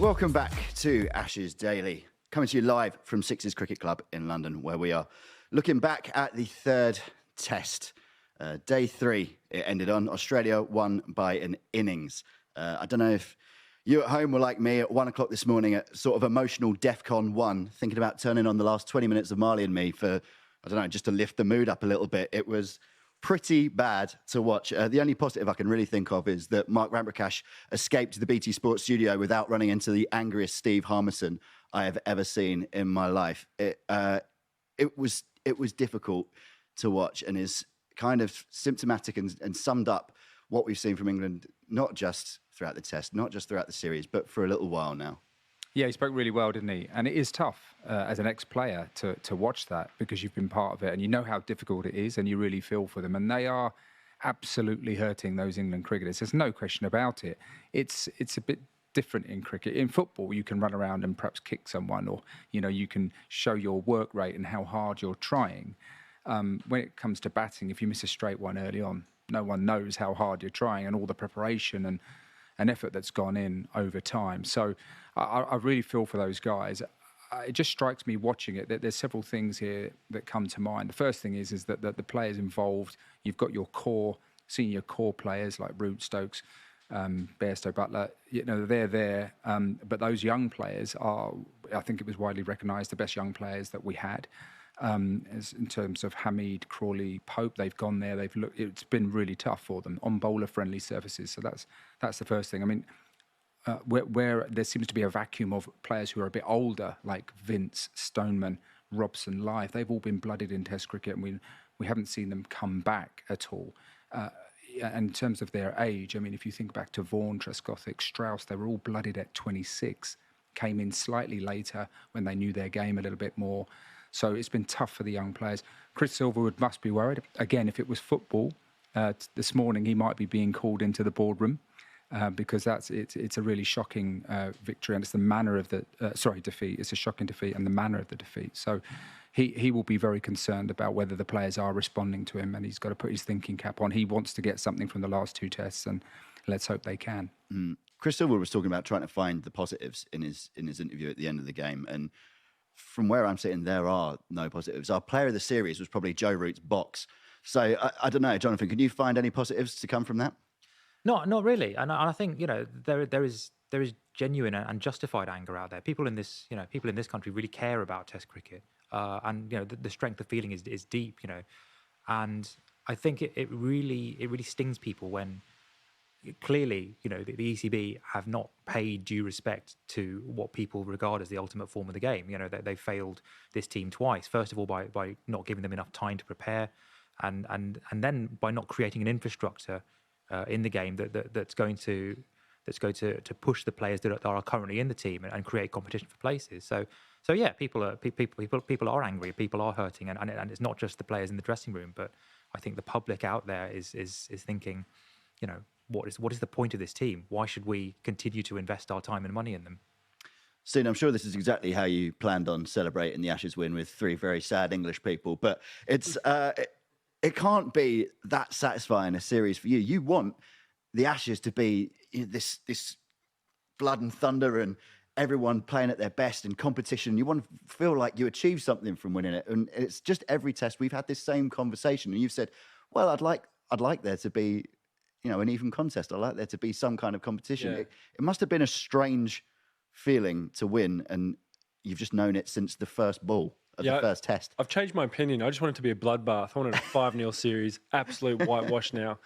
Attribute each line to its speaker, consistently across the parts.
Speaker 1: Welcome back to Ashes Daily, coming to you live from Sixes Cricket Club in London, where we are looking back at the third test. Day 3, it ended on. Australia won by an innings. I don't know if you at home were like me at 1 o'clock this morning at sort of emotional DEFCON 1, thinking about turning on the last 20 minutes of Marley and Me for, I don't know, just to lift the mood up a little bit. It was pretty bad to watch. The only positive I can really think of is that Mark Ramprakash escaped the BT Sports studio without running into the angriest Steve Harmison I have ever seen in my life. It was difficult to watch and is kind of symptomatic and summed up what we've seen from England, not just throughout the test, not just throughout the series, but for a little while now.
Speaker 2: Yeah, he spoke really well, didn't he? And it is tough as an ex-player to watch that, because you've been part of it and you know how difficult it is and you really feel for them. And they are absolutely hurting those England cricketers. There's no question about it. It's a bit different in cricket. In football, you can run around and perhaps kick someone, or, you know, you can show your work rate and how hard you're trying. When it comes to batting, if you miss a straight one early on, no one knows how hard you're trying and all the preparation and effort that's gone in over time. So I really feel for those guys. It just strikes me watching it that there's several things here that come to mind. The first thing is that the players involved, you've got your senior core players like Root, Stokes, Bairstow, Butler, you know, they're there. But those young players are, I think it was widely recognised, the best young players that we had. As in terms of Hamid, Crawley, Pope, they've gone there. They've looked. It's been really tough for them on bowler-friendly surfaces. So that's the first thing. I mean, where there seems to be a vacuum of players who are a bit older, like Vince, Stoneman, Robson, Lyth. They've all been blooded in Test cricket, and we haven't seen them come back at all. And in terms of their age, I mean, if you think back to Vaughan, Trescothick, Strauss, they were all blooded at 26. Came in slightly later when they knew their game a little bit more. So it's been tough for the young players. Chris Silverwood must be worried. Again, if it was football, this morning he might be being called into the boardroom because it's a really shocking victory, and it's the manner of the defeat. It's a shocking defeat and the manner of the defeat. So he will be very concerned about whether the players are responding to him, and he's got to put his thinking cap on. He wants to get something from the last 2 tests, and let's hope they can.
Speaker 1: Chris Silverwood was talking about trying to find the positives in his interview at the end of the game, and from where I'm sitting, there are no positives. Our player of the series was probably Joe Root's box. So I don't know, Jonathan, can you find any positives to come from that?
Speaker 3: Not really. And I think, you know, there is genuine and justified anger out there. People in this country really care about Test cricket, and you know the strength of feeling is deep. You know, and I think it really stings people when clearly, you know, the ECB have not paid due respect to what people regard as the ultimate form of the game. You know, they failed this team twice. First of all, by not giving them enough time to prepare, and then by not creating an infrastructure in the game that's going to push the players that are currently in the team and create competition for places. So yeah, people are angry, people are hurting, and it's not just the players in the dressing room, but I think the public out there is thinking, you know, what is the point of this team? Why should we continue to invest our time and money in them?
Speaker 1: Steve, I'm sure this is exactly how you planned on celebrating the Ashes win, with 3 very sad English people, but it's it can't be that satisfying a series for you. You want the Ashes to be, you know, this blood and thunder and everyone playing at their best in competition. You want to feel like you achieved something from winning it, and it's just every test we've had this same conversation, and you've said, well, I'd like there to be, you know, an even contest. I'd like there to be some kind of competition.
Speaker 4: Yeah.
Speaker 1: It must have been a strange feeling to win, and you've just known it since the first ball of the first test.
Speaker 4: I've changed my opinion. I just want it to be a bloodbath. I wanted a 5-0 series, absolute whitewash now.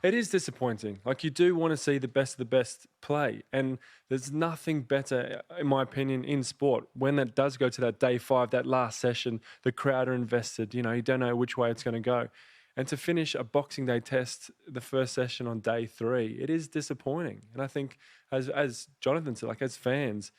Speaker 4: It is disappointing. Like, you do want to see the best of the best play, and there's nothing better, in my opinion, in sport when that does go to that day 5, that last session. The crowd are invested. You know, you don't know which way it's going to go. And to finish a Boxing Day test, the first session on day 3, it is disappointing. And I think, as Jonathan said, like, as fans,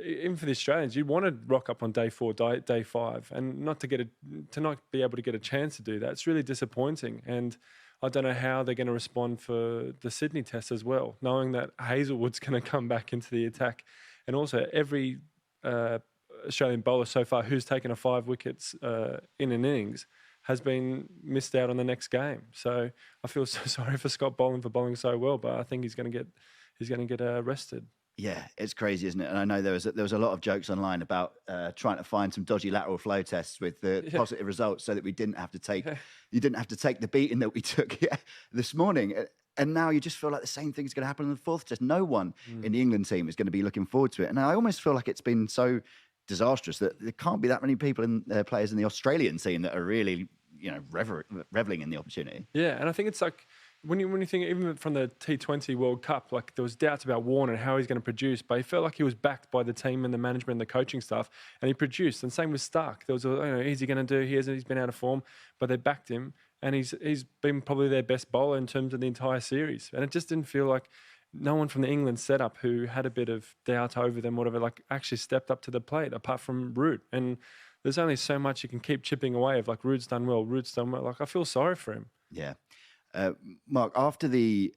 Speaker 4: even for the Australians, you want to rock up on day 4, day 5, and not be able to get a chance to do that. It's really disappointing. And I don't know how they're going to respond for the Sydney test as well, knowing that Hazelwood's going to come back into the attack. And also every Australian bowler so far who's taken 5 wickets in an innings has been missed out on the next game. So I feel so sorry for Scott Boland for bowling so well, but I think he's going to get rested.
Speaker 1: Yeah, it's crazy, isn't it? And I know there was a lot of jokes online about trying to find some dodgy lateral flow tests with the positive results, so that we didn't have to take you didn't have to take the beating that we took this morning. And now you just feel like the same thing is going to happen in the fourth test. No one in the England team is going to be looking forward to it. And I almost feel like it's been so disastrous that there can't be that many people players in the Australian team that are really, reveling in the opportunity.
Speaker 4: Yeah, and I think it's like when you think even from the T20 World Cup, like there was doubts about Warner and how he's going to produce, but he felt like he was backed by the team and the management and the coaching staff, and he produced. And same with Stark. There was is he going to do? He's been out of form, but they backed him, and he's been probably their best bowler in terms of the entire series. And it just didn't feel like no one from the England setup who had a bit of doubt over them, whatever, like actually stepped up to the plate, apart from Root. And there's only so much you can keep chipping away of, like, Root's done well. Like, I feel sorry for him.
Speaker 1: Yeah. Mark, after the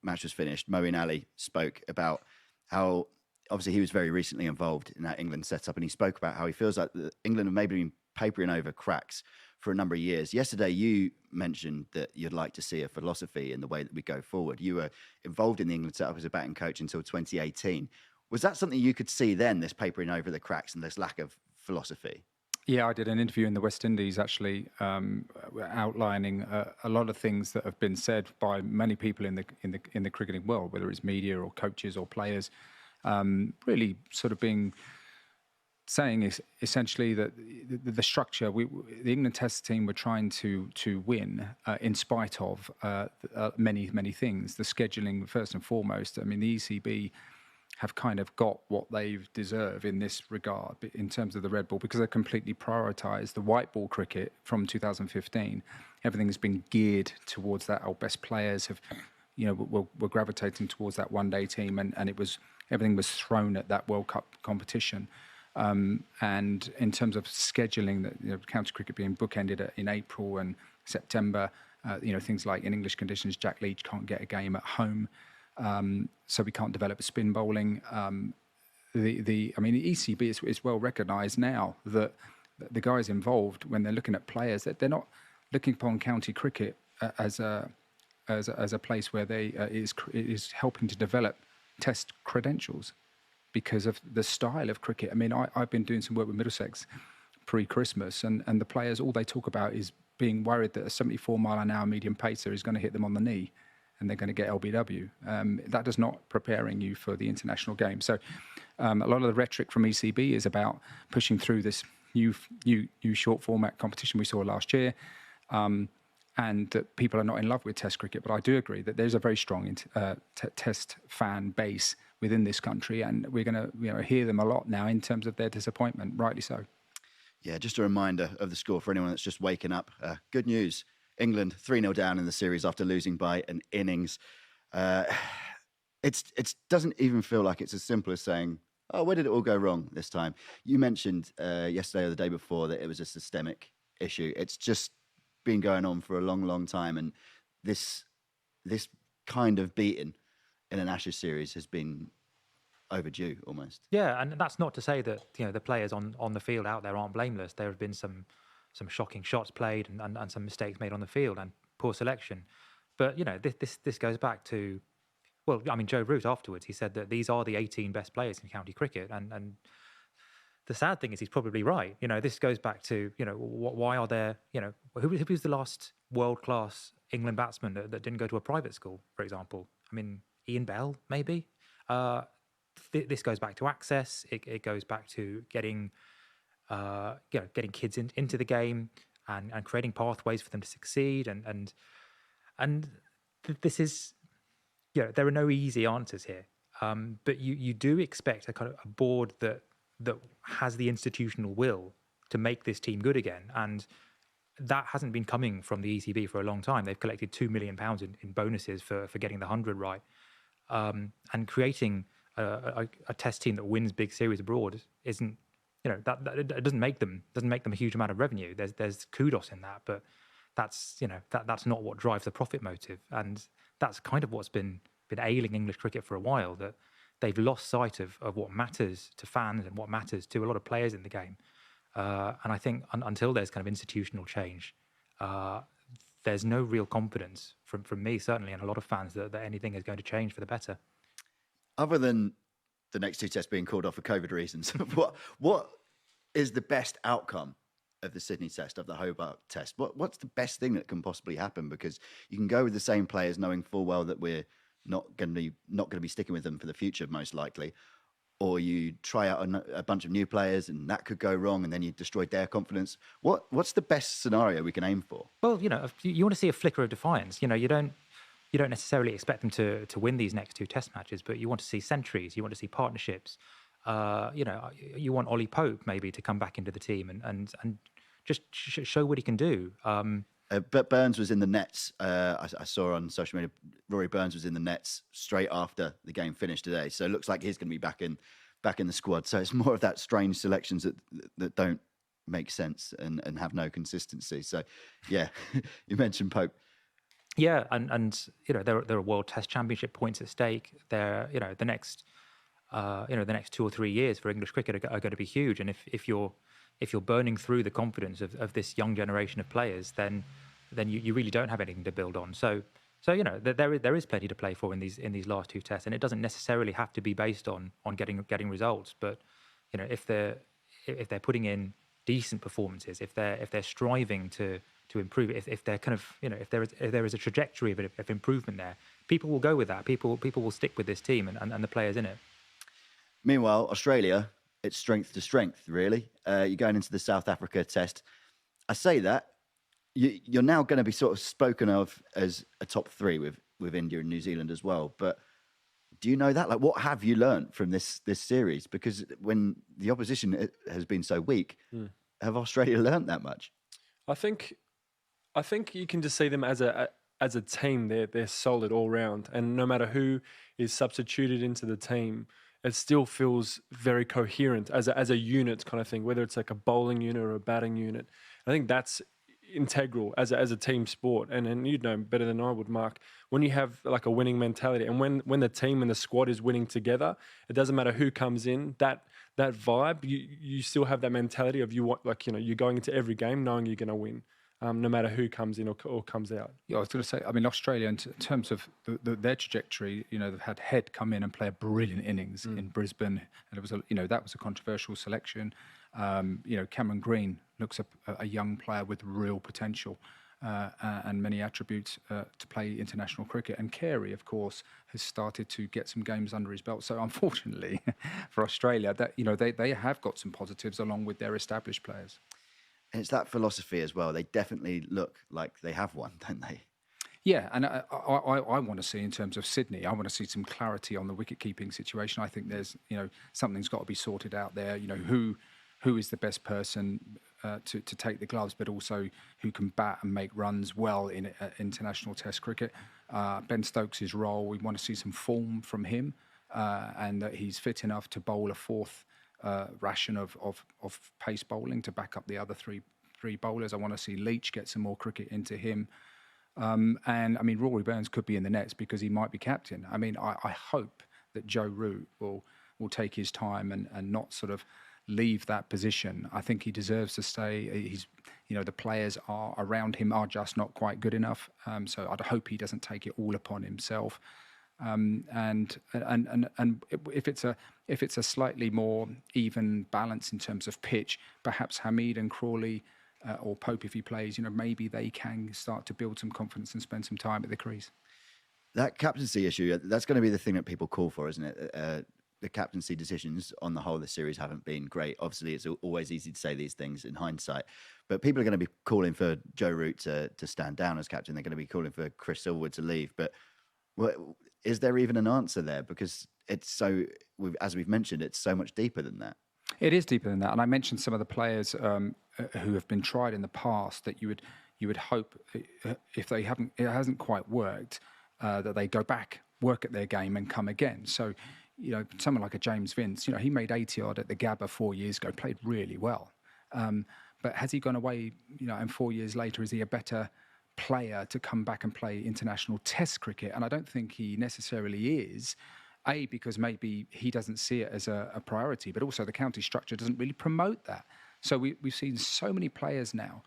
Speaker 1: match was finished, Moeen Ali spoke about how obviously he was very recently involved in that England setup, and he spoke about how he feels like England have maybe been papering over cracks for a number of years. Yesterday, you mentioned that you'd like to see a philosophy in the way that we go forward. You were involved in the England setup as a batting coach until 2018. Was that something you could see then, this papering over the cracks and this lack of philosophy?
Speaker 2: Yeah, I did an interview in the West Indies, actually, outlining a lot of things that have been said by many people in the cricketing world, whether it's media or coaches or players, really sort of saying essentially that the structure, the England Test team were trying to win in spite of many things. The scheduling, first and foremost. I mean, the ECB have kind of got what they deserve in this regard in terms of the red ball, because they completely prioritised the white ball cricket from 2015. Everything has been geared towards that. Our best players have, were gravitating towards that one-day team, and everything was thrown at that World Cup competition. And in terms of scheduling, county cricket being bookended in April and September, things like in English conditions, Jack Leach can't get a game at home. So we can't develop a spin bowling. The ECB is well recognised now that the guys involved, when they're looking at players, that they're not looking upon county cricket as a place where it is helping to develop Test credentials because of the style of cricket. I mean, I've been doing some work with Middlesex pre-Christmas, and the players, all they talk about is being worried that a 74-mile-an-hour medium pacer is going to hit them on the knee, and they're going to get LBW. That is not preparing you for the international game. So a lot of the rhetoric from ECB is about pushing through this new short format competition we saw last year, and that people are not in love with Test cricket. But I do agree that there's a very strong Test fan base within this country, and we're going to hear them a lot now in terms of their disappointment, rightly so.
Speaker 1: Yeah, just a reminder of the score for anyone that's just waking up. Good news. England 3-0 down in the series after losing by an innings. It doesn't even feel like it's as simple as saying, oh, where did it all go wrong this time? You mentioned yesterday or the day before that it was a systemic issue. It's just been going on for a long, long time. And this kind of beating in an Ashes series has been overdue almost.
Speaker 3: Yeah, and that's not to say that the players on the field out there aren't blameless. There have been some shocking shots played and some mistakes made on the field and poor selection. But this goes back to, well, I mean, Joe Root afterwards, he said that these are the 18 best players in county cricket, and the sad thing is he's probably right. This goes back to why are there who's the last world-class England batsman that didn't go to a private school, for example? I mean, Ian Bell maybe. This goes back to access. It goes back to getting kids into the game and creating pathways for them to succeed. And this is, there are no easy answers here. But you do expect a kind of a board that has the institutional will to make this team good again. And that hasn't been coming from the ECB for a long time. They've collected £2 million in bonuses for getting the 100 right. And creating a Test team that wins big series abroad isn't, that it doesn't make them a huge amount of revenue. There's kudos in that, but that's that's not what drives the profit motive, and that's kind of what's been ailing English cricket for a while. That they've lost sight of what matters to fans and what matters to a lot of players in the game. And I think until there's kind of institutional change, there's no real confidence from me certainly, and a lot of fans that anything is going to change for the better.
Speaker 1: Other than the next 2 tests being called off for COVID reasons. What is the best outcome of the Sydney test, of the Hobart test? What's the best thing that can possibly happen? Because you can go with the same players knowing full well that we're not going to be sticking with them for the future, most likely. Or you try out a bunch of new players and that could go wrong and then you destroy their confidence. What's the best scenario we can aim for?
Speaker 3: Well, you want to see a flicker of defiance. You don't necessarily expect them to win these next 2 test matches, but you want to see centuries, you want to see partnerships. You want Ollie Pope maybe to come back into the team and just show what he can do.
Speaker 1: But Burns was in the nets. I saw on social media, Rory Burns was in the nets straight after the game finished today. So it looks like he's going to be back in the squad. So it's more of that strange selections that don't make sense and have no consistency. So yeah, you mentioned Pope.
Speaker 3: Yeah, and there are World Test Championship points at stake. There, the next 2 or 3 years for English cricket are going to be huge. And if you're burning through the confidence of this young generation of players, then you really don't have anything to build on. So there is plenty to play for in these last 2 tests, and it doesn't necessarily have to be based on getting results. But if they're putting in decent performances, if they're striving to improve it, if they're kind of if there is a trajectory of improvement there, people will go with that. People will stick with this team and the players in it.
Speaker 1: Meanwhile, Australia, it's strength to strength, really. You're going into the South Africa test. I say that you're now going to be sort of spoken of as a top 3 with India and New Zealand as well. But do you know that? Like, what have you learned from this series? Because when the opposition has been so weak, have Australia learned that much?
Speaker 4: I think you can just see them as a team. They're solid all round, and no matter who is substituted into the team, it still feels very coherent as a unit kind of thing. Whether it's like a bowling unit or a batting unit, I think that's integral as a team sport. And you'd know better than I would, Mark, when you have like a winning mentality, and when the team and the squad is winning together, it doesn't matter who comes in. That vibe, you still have that mentality of you're going into every game knowing you're going to win. No matter who comes in or comes out.
Speaker 2: Yeah, I was going to say, I mean, Australia, in terms of their trajectory, they've had Head come in and play a brilliant innings in Brisbane, and it was that was a controversial selection. Cameron Green looks a young player with real potential and many attributes to play international cricket. And Carey, of course, has started to get some games under his belt. So unfortunately for Australia, that they have got some positives along with their established players.
Speaker 1: And it's that philosophy as well. They definitely look like they have one, don't they?
Speaker 2: Yeah, and I want to see, in terms of Sydney, I want to see some clarity on the wicket-keeping situation. I think there's, something's got to be sorted out there. Who is the best person to take the gloves, but also who can bat and make runs well in international Test cricket. Ben Stokes' role, we want to see some form from him, and that he's fit enough to bowl a 4th ration of pace bowling to back up the other three bowlers. I want to see Leach get some more cricket into him. And I mean, Rory Burns could be in the nets because he might be captain. I mean, I hope that Joe Root will take his time and not sort of leave that position. I think he deserves to stay. He's, the players around him are just not quite good enough. So I'd hope he doesn't take it all upon himself. And if it's a slightly more even balance in terms of pitch, perhaps Hamid and Crawley or Pope, if he plays, maybe they can start to build some confidence and spend some time at the crease.
Speaker 1: That captaincy issue, that's going to be the thing that people call for, isn't it? The captaincy decisions on the whole of the series haven't been great. Obviously, it's always easy to say these things in hindsight, but people are going to be calling for Joe Root to stand down as captain. They're going to be calling for Chris Silverwood to leave. But is there even an answer there? Because it's so, as we've mentioned, it's so much deeper than that.
Speaker 2: It is deeper than that. And I mentioned some of the players who have been tried in the past that you would hope, if it hasn't quite worked, that they go back, work at their game and come again. So, someone like a James Vince, he made 80 odd at the Gabba 4 years ago, played really well. But has he gone away, and 4 years later, is he a better player to come back and play international Test cricket? And I don't think he necessarily is, because maybe he doesn't see it as a priority, but also the county structure doesn't really promote that. So we've seen so many players now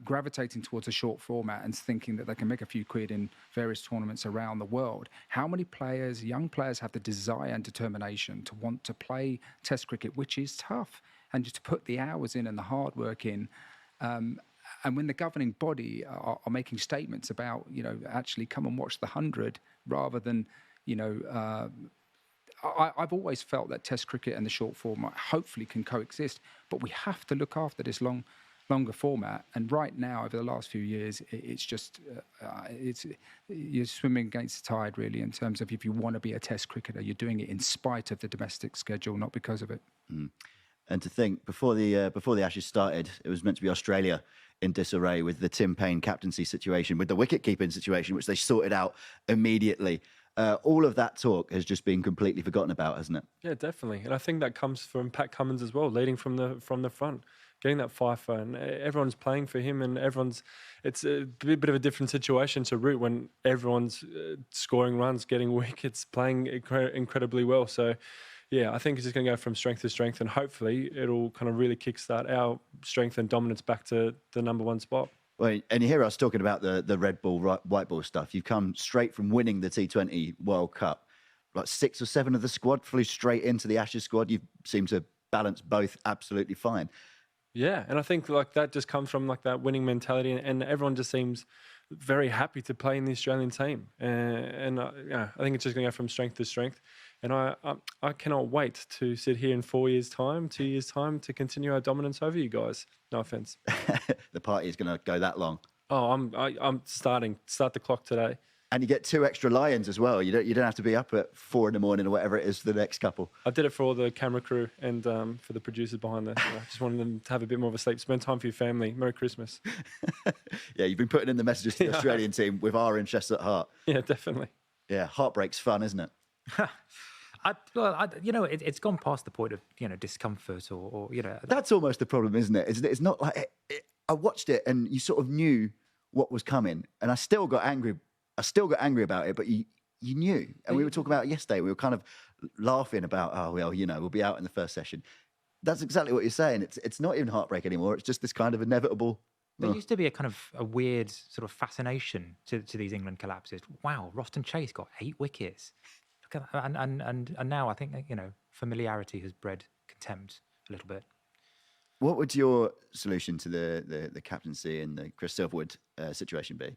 Speaker 2: gravitating towards a short format and thinking that they can make a few quid in various tournaments around the world. How many players, young players, have the desire and determination to want to play Test cricket, which is tough, and just to put the hours in and the hard work in? And when the governing body are making statements about, actually come and watch the 100 rather than, I've always felt that Test cricket and the short format hopefully can coexist, but we have to look after this longer format. And right now, over the last few years, it's just you're swimming against the tide, really, in terms of if you want to be a Test cricketer, you're doing it in spite of the domestic schedule, not because of it.
Speaker 1: Mm. And to think, before the Ashes started, it was meant to be Australia in disarray with the Tim Paine captaincy situation, with the wicket-keeping situation, which they sorted out immediately. All of that talk has just been completely forgotten about, hasn't it?
Speaker 4: Yeah, definitely. And I think that comes from Pat Cummins as well, leading from the front, getting that fifer, and everyone's playing for him, and it's a bit of a different situation to Root when everyone's scoring runs, getting wickets, playing incredibly well. So, yeah, I think it's just going to go from strength to strength, and hopefully it'll kind of really kickstart our strength and dominance back to the number one spot.
Speaker 1: Well, and you hear us talking about the red ball, white ball stuff. You've come straight from winning the T20 World Cup. Like 6 or 7 of the squad flew straight into the Ashes squad. You seem to balance both absolutely fine.
Speaker 4: Yeah, and I think like that just comes from like that winning mentality, and everyone just seems very happy to play in the Australian team. And I think it's just going to go from strength to strength. And I cannot wait to sit here in 4 years' time, 2 years' time, to continue our dominance over you guys. No offense.
Speaker 1: The party is going to go that long.
Speaker 4: Oh, I'm start the clock today.
Speaker 1: And you get 2 extra lions as well. You don't have to be up at 4 a.m. or whatever it is for the next couple.
Speaker 4: I did it for all the camera crew and for the producers behind that. I just wanted them to have a bit more of a sleep. Spend time for your family. Merry Christmas.
Speaker 1: Yeah, you've been putting in the messages to the Australian team with our interests at heart.
Speaker 4: Yeah, definitely.
Speaker 1: Yeah, heartbreak's fun, isn't it?
Speaker 3: It's gone past the point of discomfort or.
Speaker 1: That's almost the problem, isn't it? It's not like I watched it and you sort of knew what was coming, and I still got angry. About it, but you knew. And we were talking about it yesterday. We were kind of laughing about, we'll be out in the first session. That's exactly what you're saying. It's not even heartbreak anymore. It's just this kind of inevitable.
Speaker 3: There used to be a kind of a weird sort of fascination to these England collapses. Wow, Roston Chase got 8 wickets. Look at that. And now I think familiarity has bred contempt a little bit.
Speaker 1: What would your solution to the captaincy and the Chris Silverwood situation be?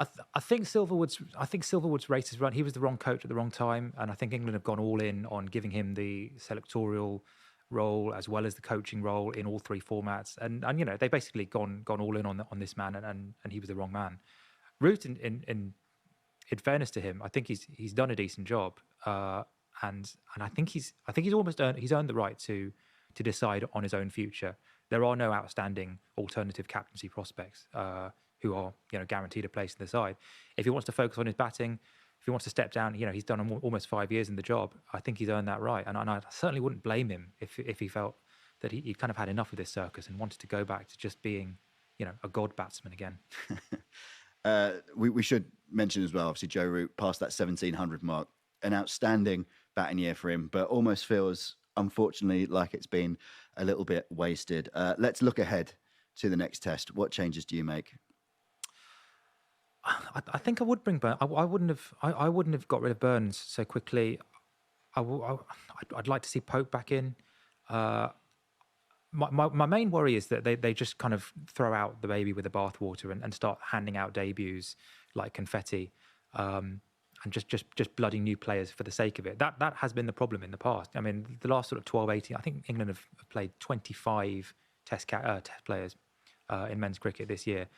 Speaker 3: I think Silverwood's race is run. He was the wrong coach at the wrong time, and I think England have gone all in on giving him the selectorial role as well as the coaching role in all 3 formats. And they basically gone all in on this man, and he was the wrong man. Root, in fairness to him, I think he's done a decent job, and I think he's almost earned the right to decide on his own future. There are no outstanding alternative captaincy prospects who are guaranteed a place in the side. If he wants to focus on his batting, if he wants to step down, he's done almost 5 years in the job. I think he's earned that right, and I certainly wouldn't blame him if he felt that he'd kind of had enough of this circus and wanted to go back to just being a god batsman again.
Speaker 1: We should mention as well, obviously Joe Root passed that 1700 mark, an outstanding batting year for him, but almost feels unfortunately like it's been a little bit wasted. Let's look ahead to the next test. What changes do you make?
Speaker 3: I think I would bring Burns. I wouldn't have got rid of Burns so quickly. I'd like to see Pope back in. My main worry is that they just kind of throw out the baby with the bathwater and start handing out debuts like confetti, and just blooding new players for the sake of it. That has been the problem in the past. I mean, the last sort of 12, 18, I think England have played 25 test players in men's cricket this year.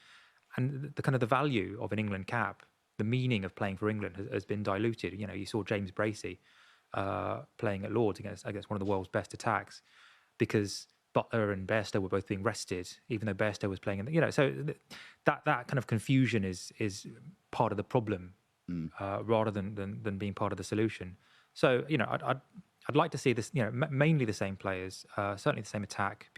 Speaker 3: And the kind of the value of an England cap, the meaning of playing for England has been diluted. You saw James Bracey playing at Lords against one of the world's best attacks because Butler and Bairstow were both being rested, even though Bairstow was playing in so that kind of confusion is part of the problem rather than being part of the solution. So I'd like to see this mainly the same players, certainly the same attack